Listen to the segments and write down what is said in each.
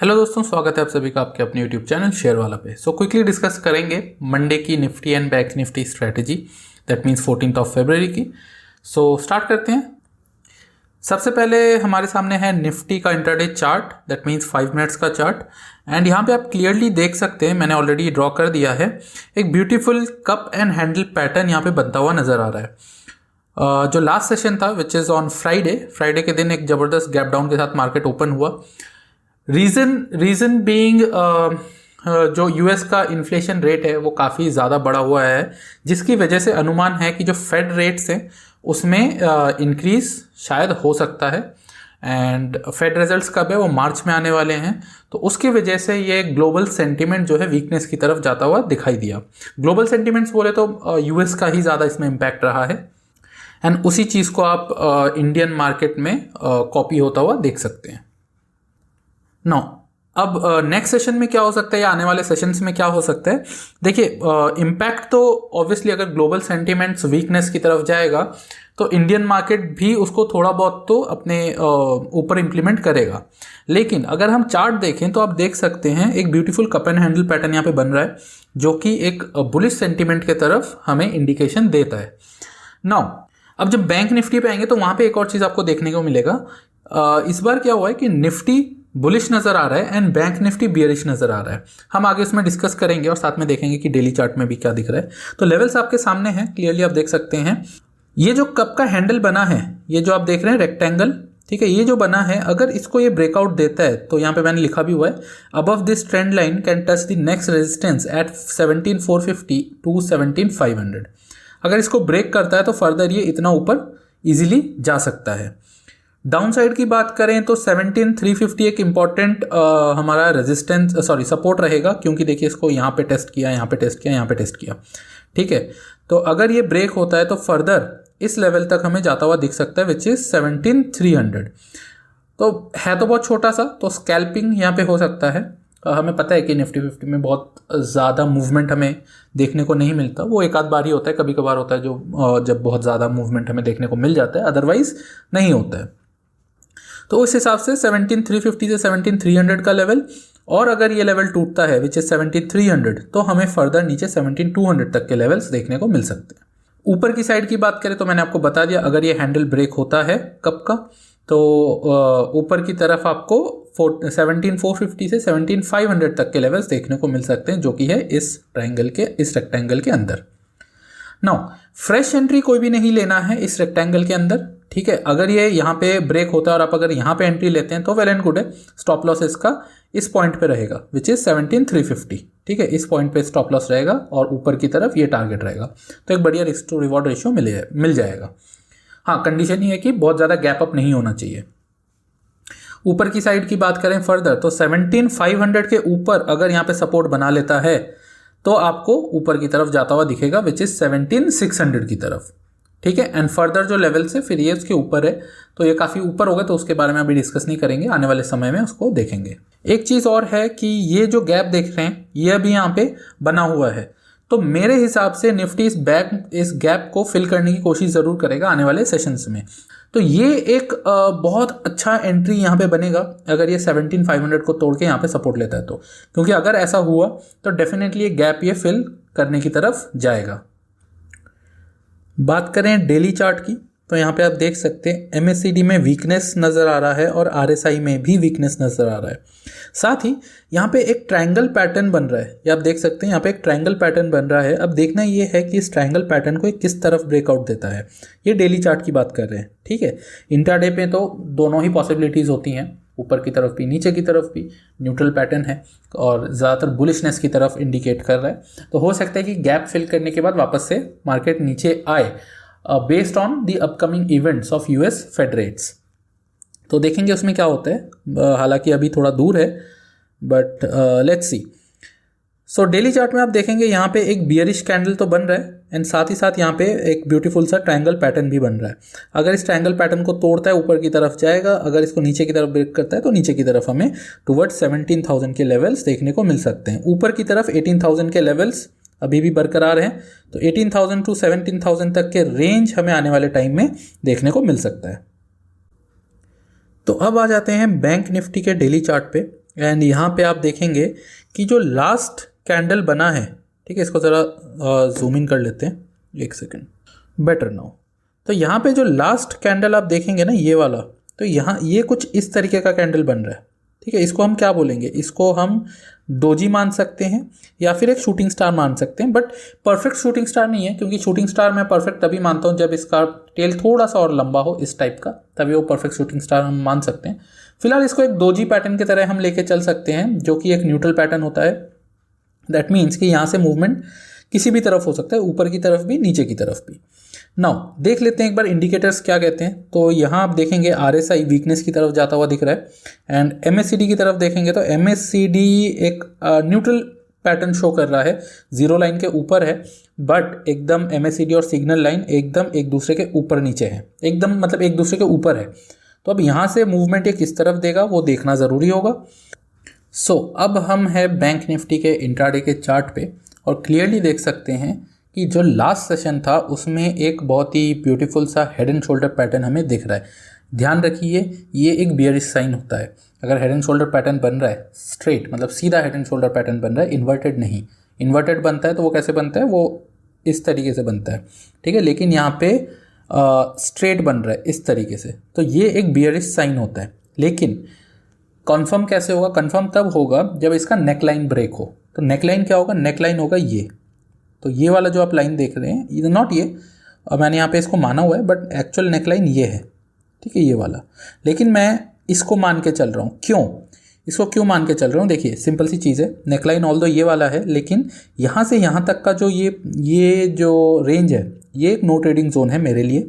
Hello दोस्तों, स्वागत है आप सभी का आपके अपने यूट्यूब चैनल शेयर वाला पे। सो क्विकली डिस्कस करेंगे मंडे की Nifty and bank Nifty strategy, that means 14 फरवरी की। सो स्टार्ट करते हैं। सबसे पहले हमारे सामने है निफ्टी का intraday chart, that means 5 minutes का चार्ट। एंड यहाँ पे आप क्लियरली देख सकते हैं, मैंने ऑलरेडी ड्रॉ कर दिया है, एक beautiful cup and handle pattern यहाँ पे बनता हुआ नजर आ रहा है। जो लास्ट सेशन था विच इज़ ऑन फ्राइडे के दिन एक ज़बरदस्त गैप डाउन के साथ मार्केट ओपन हुआ। रीज़न बीइंग जो यूएस का इन्फ्लेशन रेट है वो काफ़ी ज़्यादा बढ़ा हुआ है, जिसकी वजह से अनुमान है कि जो फेड रेट्स हैं उसमें इंक्रीज शायद हो सकता है। एंड फेड रिजल्ट्स कब है, वो मार्च में आने वाले हैं, तो उसकी वजह से ये ग्लोबल सेंटीमेंट जो है वीकनेस की तरफ जाता हुआ दिखाई दिया। ग्लोबल सेंटीमेंट्स बोले तो यूएस का ही ज़्यादा इसमें इम्पैक्ट रहा है, एंड उसी चीज़ को आप इंडियन मार्केट में कॉपी होता हुआ देख सकते हैं। नो, अब नेक्स्ट सेशन में क्या हो सकता है या आने वाले सेशंस में क्या हो सकता है, देखिए इम्पैक्ट तो ऑब्वियसली अगर ग्लोबल सेंटीमेंट्स वीकनेस की तरफ जाएगा तो इंडियन मार्केट भी उसको थोड़ा बहुत तो अपने ऊपर इम्प्लीमेंट करेगा। लेकिन अगर हम चार्ट देखें तो आप देख सकते हैं एक beautiful cup and handle pattern यहाँ पे बन रहा है, जो कि एक बुलिश सेंटीमेंट की तरफ हमें इंडिकेशन देता है। नाउ अब जब बैंक निफ्टी पे आएंगे तो वहाँ पे एक और चीज़ आपको देखने को मिलेगा। इस बार क्या हुआ है कि निफ्टी बुलिश नजर आ रहा है एंड बैंक निफ्टी बियरिश नजर आ रहा है। हम आगे इसमें डिस्कस करेंगे और साथ में देखेंगे कि डेली चार्ट में भी क्या दिख रहा है। तो लेवल्स आपके सामने हैं, क्लियरली आप देख सकते हैं। ये जो कप का हैंडल बना है, ये जो आप देख रहे हैं रेक्टेंगल, ठीक है, ये जो बना है, अगर इसको ये ब्रेकआउट देता है तो यहाँ पे मैंने लिखा भी हुआ है, above this trend line can touch the next resistance at 17,450 to 17,500। अगर इसको ब्रेक करता है तो फर्दर ये इतना ऊपर इजीली जा सकता है। डाउन साइड की बात करें तो 17,350 एक इम्पॉर्टेंट हमारा रेजिस्टेंस सपोर्ट रहेगा, क्योंकि देखिए इसको यहाँ पे टेस्ट किया, यहाँ पे टेस्ट किया, यहाँ पे टेस्ट किया, ठीक है। तो अगर ये ब्रेक होता है तो फर्दर इस लेवल तक हमें जाता हुआ दिख सकता है, विच इज 17,300। तो है तो बहुत छोटा सा, तो स्कैल्पिंग यहाँ पे हो सकता है। हमें पता है कि निफ्टी 50 में बहुत ज़्यादा मूवमेंट हमें देखने को नहीं मिलता, वो एक आध बार ही होता है, कभी कभार होता है जो जब बहुत ज़्यादा मूवमेंट हमें देखने को मिल जाता है, अदरवाइज नहीं होता है। तो उस हिसाब से 17,350 से 17,300 का लेवल, और अगर ये लेवल टूटता है विच इज 17,300, तो हमें फर्दर नीचे 17,200 तक के लेवल्स देखने को मिल सकते हैं। ऊपर की साइड की बात करें तो मैंने आपको बता दिया, अगर ये हैंडल ब्रेक होता है कप का तो ऊपर की तरफ आपको 17,450 से 17,500 तक के लेवल्स देखने को मिल सकते हैं, जो कि है इस रेक्टेंगल के अंदर। नाउ फ्रेश एंट्री कोई भी नहीं लेना है इस रेक्टेंगल के अंदर, ठीक है। अगर ये यहाँ पे ब्रेक होता है और आप अगर यहाँ पे एंट्री लेते हैं तो वेल एंड गुड है। स्टॉप लॉस इसका इस पॉइंट पे रहेगा विच इज 17,350, ठीक है। इस पॉइंट पे स्टॉप लॉस रहेगा और ऊपर की तरफ ये टारगेट रहेगा, तो एक बढ़िया रिस्क टू रिवॉर्ड रेशियो मिल जाएगा। हाँ, कंडीशन ये है कि बहुत ज़्यादा गैप अप नहीं होना चाहिए। ऊपर की साइड की बात करें फर्दर तो 17,500 के ऊपर अगर यहाँ पे सपोर्ट बना लेता है तो आपको ऊपर की तरफ जाता हुआ दिखेगा विच इज 17,600 की तरफ, ठीक है। एंड फर्दर जो लेवल से फिर ये उसके ऊपर है, तो ये काफ़ी ऊपर होगा, तो उसके बारे में अभी डिस्कस नहीं करेंगे, आने वाले समय में उसको देखेंगे। एक चीज़ और है कि ये जो गैप देख रहे हैं ये अभी यहाँ पे बना हुआ है, तो मेरे हिसाब से निफ्टी इस गैप को फिल करने की कोशिश ज़रूर करेगा आने वाले सेशंस में। तो ये एक बहुत अच्छा एंट्री यहाँ पे बनेगा अगर ये 17,500 को तोड़ के यहाँ पे सपोर्ट लेता है तो, क्योंकि अगर ऐसा हुआ तो डेफिनेटली ये गैप ये फिल करने की तरफ जाएगा। बात करें डेली चार्ट की तो यहाँ पे आप देख सकते हैं MACD में वीकनेस नज़र आ रहा है और RSI में भी वीकनेस नज़र आ रहा है। साथ ही यहाँ पे एक ट्रायंगल पैटर्न बन रहा है, ये आप देख सकते हैं, यहाँ पे एक ट्रायंगल पैटर्न बन रहा है। अब देखना ये है कि इस ट्रायंगल पैटर्न को किस तरफ ब्रेकआउट देता है। ये डेली चार्ट की बात कर रहे हैं, ठीक है। इंट्राडे पे तो दोनों ही पॉसिबिलिटीज़ होती हैं, ऊपर की तरफ भी नीचे की तरफ भी। न्यूट्रल पैटर्न है और ज़्यादातर बुलिशनेस की तरफ इंडिकेट कर रहा है, तो हो सकता है कि गैप फिल करने के बाद वापस से मार्केट नीचे आए based on the upcoming events of US Fed rates. तो देखेंगे उसमें क्या होता है, हालांकि अभी थोड़ा दूर है, but let's see. So daily chart में आप देखेंगे यहाँ पे एक बियरिश कैंडल तो बन रहा है, एंड साथ ही साथ यहाँ पे एक ब्यूटीफुल सा ट्रायंगल पैटर्न भी बन रहा है। अगर इस ट्रायंगल पैटर्न को तोड़ता है ऊपर की तरफ जाएगा, अगर इसको नीचे की तरफ ब्रेक करता है तो नीचे की तरफ हमें टुवर्ड्स 17,000 के लेवल्स देखने को मिल सकते हैं। ऊपर की तरफ 18,000 के लेवल्स अभी भी बरकरार हैं, तो 18,000 टू 17,000 तक के रेंज हमें आने वाले टाइम में देखने को मिल सकता है। तो अब आ जाते हैं बैंक निफ्टी के डेली चार्ट पे। एंड यहाँ पे आप देखेंगे कि जो लास्ट कैंडल बना है, ठीक है, इसको ज़रा जूम इन कर लेते हैं, एक सेकेंड, बेटर नाउ। तो यहाँ पे जो लास्ट कैंडल आप देखेंगे ना, ये वाला, तो यहाँ ये कुछ इस तरीके का कैंडल बन रहा है, ठीक है। इसको हम क्या बोलेंगे, इसको हम डोजी मान सकते हैं या फिर एक शूटिंग स्टार मान सकते हैं, बट परफेक्ट शूटिंग स्टार नहीं है, क्योंकि शूटिंग स्टार मैं परफेक्ट तभी मानता हूँ जब इसका टेल थोड़ा सा और लंबा हो इस टाइप का, तभी वो परफेक्ट शूटिंग स्टार हम मान सकते हैं। फिलहाल इसको एक डोजी पैटर्न की तरह हम लेके चल सकते हैं, जो कि एक न्यूट्रल पैटर्न होता है। दैट मीन्स कि यहाँ से मूवमेंट किसी भी तरफ हो सकता है, ऊपर की तरफ भी, नीचे की तरफ भी। नाउ देख लेते हैं एक बार इंडिकेटर्स क्या कहते हैं। तो यहाँ आप देखेंगे RSI वीकनेस की तरफ जाता हुआ दिख रहा है, एंड MACD की तरफ देखेंगे तो MACD एक न्यूट्रल पैटर्न शो कर रहा है, जीरो लाइन के ऊपर है, बट एकदम MACD और सिग्नल लाइन एकदम एक दूसरे के ऊपर नीचे है, एकदम मतलब एक दूसरे के ऊपर है। तो अब यहाँ से मूवमेंट ये किस तरफ देगा वो देखना ज़रूरी होगा। सो अब हम है बैंक निफ्टी के इंट्राडे के चार्ट पे, और क्लियरली देख सकते हैं कि जो लास्ट सेशन था उसमें एक बहुत ही ब्यूटीफुल सा हेड एंड शोल्डर पैटर्न हमें दिख रहा है। ध्यान रखिए, ये एक बियरिश साइन होता है। अगर हेड एंड शोल्डर पैटर्न बन रहा है स्ट्रेट, मतलब सीधा हेड एंड शोल्डर पैटर्न बन रहा है, इन्वर्टेड नहीं। इन्वर्टेड बनता है तो वो कैसे बनता है, वो इस तरीके से बनता है, ठीक है, लेकिन यहाँ पे स्ट्रेट बन रहा है इस तरीके से, तो ये एक बियरिश साइन होता है। लेकिन कन्फर्म कैसे होगा, कन्फर्म तब होगा जब इसका नेकलाइन ब्रेक हो। तो नेकलाइन क्या होगा, नेकलाइन होगा ये, तो ये वाला जो आप लाइन देख रहे हैं, ये नॉट ये, मैंने यहाँ पे इसको माना हुआ है, बट एक्चुअल नेकलाइन ये है, ठीक है, ये वाला। लेकिन मैं इसको मान के चल रहा हूँ, क्यों, इसको क्यों मान के चल रहा हूँ, देखिए सिंपल सी चीज़ है, नेकलाइन ऑल्दो ये वाला है, लेकिन यहाँ से यहाँ तक का जो ये जो रेंज है, ये एक नो ट्रेडिंग जोन है मेरे लिए,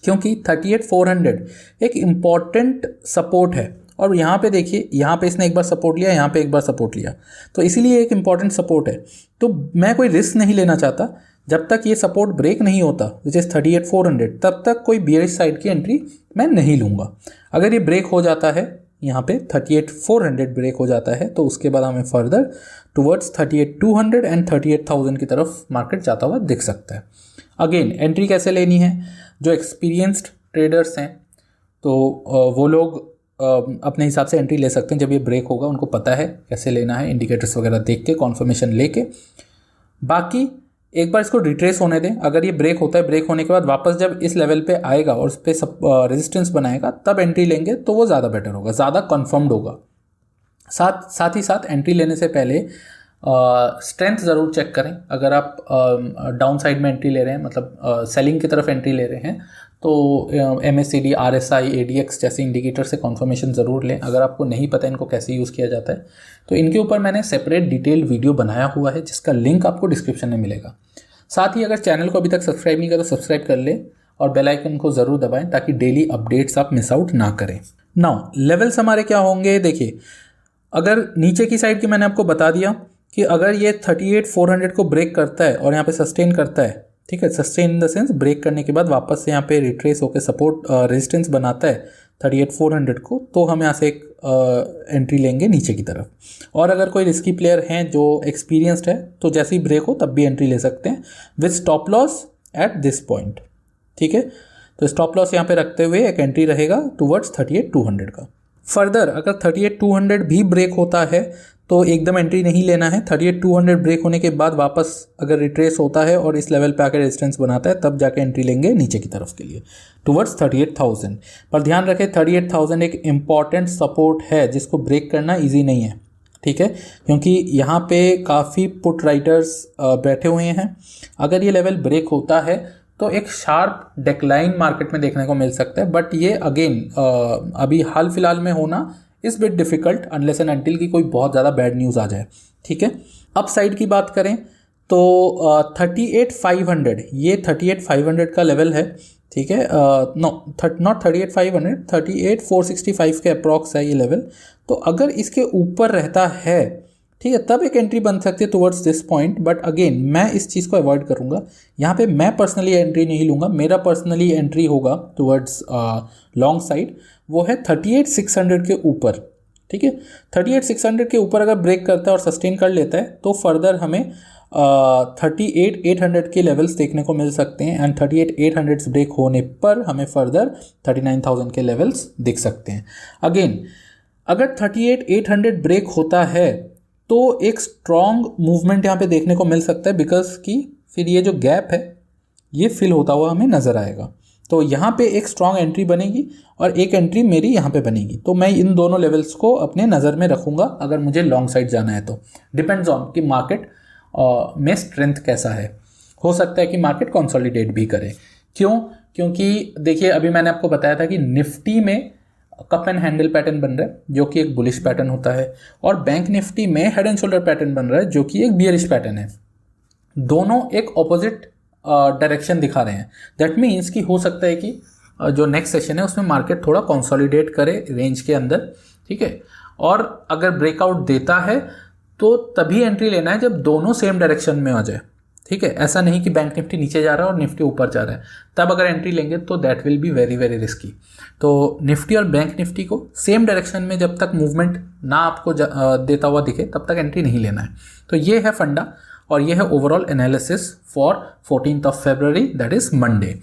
क्योंकि 38,400 एक इम्पॉर्टेंट सपोर्ट है। और यहाँ पे देखिए, यहाँ पे इसने एक बार सपोर्ट लिया, यहाँ पे एक बार सपोर्ट लिया, तो इसीलिए एक इम्पॉर्टेंट सपोर्ट है। तो मैं कोई रिस्क नहीं लेना चाहता, जब तक ये सपोर्ट ब्रेक नहीं होता, विच इज़ 38,400, तब तक कोई बियरिश साइड की एंट्री मैं नहीं लूँगा। अगर ये ब्रेक हो जाता है, यहाँ पे 38,400 ब्रेक हो जाता है, तो उसके बाद हमें फर्दर टुवर्ड्स 38,200 एंड 38,000 की तरफ मार्केट जाता हुआ दिख सकता है। अगेन एंट्री कैसे लेनी है, जो एक्सपीरियंस्ड ट्रेडर्स हैं तो वो लोग अपने हिसाब से एंट्री ले सकते हैं। जब ये ब्रेक होगा उनको पता है कैसे लेना है, इंडिकेटर्स वगैरह देख के, कॉन्फर्मेशन लेके। बाकी एक बार इसको रिट्रेस होने दें, अगर ये ब्रेक होता है, ब्रेक होने के बाद वापस जब इस लेवल पे आएगा और उस पर रेजिस्टेंस बनाएगा, तब एंट्री लेंगे तो वो ज़्यादा बेटर होगा, ज़्यादा कन्फर्म्ड होगा। साथ ही साथ एंट्री लेने से पहले स्ट्रेंथ ज़रूर चेक करें। अगर आप डाउन साइड में एंट्री ले रहे हैं, मतलब सेलिंग की तरफ एंट्री ले रहे हैं, तो MACD, RSI, ADX जैसे इंडिकेटर से कॉन्फर्मेशन ज़रूर लें। अगर आपको नहीं पता इनको कैसे यूज़ किया जाता है, तो इनके ऊपर मैंने सेपरेट डिटेल वीडियो बनाया हुआ है, जिसका लिंक आपको डिस्क्रिप्शन में मिलेगा। साथ ही अगर चैनल को अभी तक सब्सक्राइब नहीं किया तो सब्सक्राइब कर ले, और बेल आइकन को ज़रूर दबाएं ताकि डेली अपडेट्स आप मिस आउट ना करें। नाउ लेवल्स हमारे क्या होंगे, देखिए अगर नीचे की साइड की मैंने आपको बता दिया कि अगर ये 38,400 को ब्रेक करता है और यहाँ पे सस्टेन करता है, ठीक है, sustain in the sense break करने के बाद वापस से यहाँ पे रिट्रेस होकर सपोर्ट रेजिस्टेंस बनाता है 38,400 को, तो हम यहाँ से एक एंट्री लेंगे नीचे की तरफ। और अगर कोई रिस्की प्लेयर हैं जो एक्सपीरियंस्ड है, तो जैसे ही ब्रेक हो तब भी एंट्री ले सकते हैं with stop loss at this point, ठीक है। तो स्टॉप लॉस यहाँ पे रखते हुए एक एंट्री रहेगा टुवर्ड्स 38,200 का। फर्दर अगर 38,200 भी ब्रेक होता है तो एकदम एंट्री नहीं लेना है। 38,200 ब्रेक होने के बाद वापस अगर रिट्रेस होता है और इस लेवल पे आकर रेजिस्टेंस बनाता है, तब जाके एंट्री लेंगे नीचे की तरफ के लिए टुवर्ड्स 38,000। पर ध्यान रखें 38,000 एक इम्पॉर्टेंट सपोर्ट है जिसको ब्रेक करना ईजी नहीं है, ठीक है, क्योंकि यहाँ पे काफ़ी पुट राइटर्स बैठे हुए हैं। अगर ये लेवल ब्रेक होता है तो एक शार्प डेक्लाइन मार्केट में देखने को मिल सकता है, बट ये अगेन अभी हाल फिलहाल में होना इस bit difficult unless and until की कोई बहुत ज़्यादा बैड न्यूज़ आ जाए, ठीक है। अप साइड की बात करें तो 38,500, ये 38,500 का लेवल है, ठीक है, नॉट 38,500, 38,465 के अप्रॉक्स है ये लेवल। तो अगर इसके ऊपर रहता है, ठीक है, तब एक एंट्री बन सकती है towards this point. But again मैं इस चीज़ को अवॉइड करूंगा, यहाँ पे मैं पर्सनली एंट्री नहीं लूँगा। मेरा पर्सनली एंट्री होगा टुवर्ड्स लॉन्ग साइड, वो है 38,600 के ऊपर, ठीक है। 38,600 के ऊपर अगर ब्रेक करता है और सस्टेन कर लेता है तो फर्दर हमें 38,800 के लेवल्स देखने को मिल सकते हैं, एंड 38,800 ब्रेक होने पर हमें फर्दर 39,000 के लेवल्स दिख सकते हैं। अगेन अगर 38,800 ब्रेक होता है तो एक स्ट्रॉन्ग मूवमेंट यहाँ पे देखने को मिल सकता है, बिकॉज कि फिर ये जो गैप है ये फिल होता हुआ हमें नज़र आएगा। तो यहाँ पे एक स्ट्रॉन्ग एंट्री बनेगी और एक एंट्री मेरी यहाँ पे बनेगी। तो मैं इन दोनों लेवल्स को अपने नज़र में रखूँगा अगर मुझे लॉन्ग साइड जाना है तो। डिपेंड्स ऑन कि मार्केट में स्ट्रेंथ कैसा है। हो सकता है कि मार्केट कंसोलिडेट भी करे। क्यों? क्योंकि देखिए अभी मैंने आपको बताया था कि निफ्टी में कप एंड हैंडल पैटर्न बन रहा है जो कि एक बुलिश पैटर्न होता है, और बैंक निफ्टी में हेड एंड शोल्डर पैटर्न बन रहा है जो कि एक बियरिश पैटर्न है। दोनों एक ऑपोजिट डायरेक्शन दिखा रहे हैं। दैट मीन्स कि हो सकता है कि जो नेक्स्ट सेशन है उसमें मार्केट थोड़ा कंसोलिडेट करे रेंज के अंदर, ठीक है। और अगर ब्रेकआउट देता है तो तभी एंट्री लेना है जब दोनों सेम डायरेक्शन में आ जाए, ठीक है। ऐसा नहीं कि बैंक निफ्टी नीचे जा रहा है और निफ्टी ऊपर जा रहा है, तब अगर एंट्री लेंगे तो that will be very very risky. तो निफ्टी और बैंक निफ्टी को सेम डायरेक्शन में जब तक मूवमेंट ना आपको देता हुआ दिखे तब तक एंट्री नहीं लेना है। तो ये है फंडा और ये है overall analysis for 14th of February, that is Monday.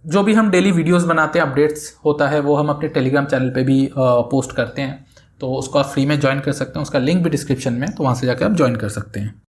जो भी हम डेली वीडियोस बनाते हैं, अपडेट्स होता है, वो हम अपने टेलीग्राम चैनल पे भी पोस्ट करते हैं। तो उसको आप फ्री में ज्वाइन कर सकते हैं, उसका लिंक भी डिस्क्रिप्शन में है, तो वहाँ से जाकर आप ज्वाइन कर सकते हैं।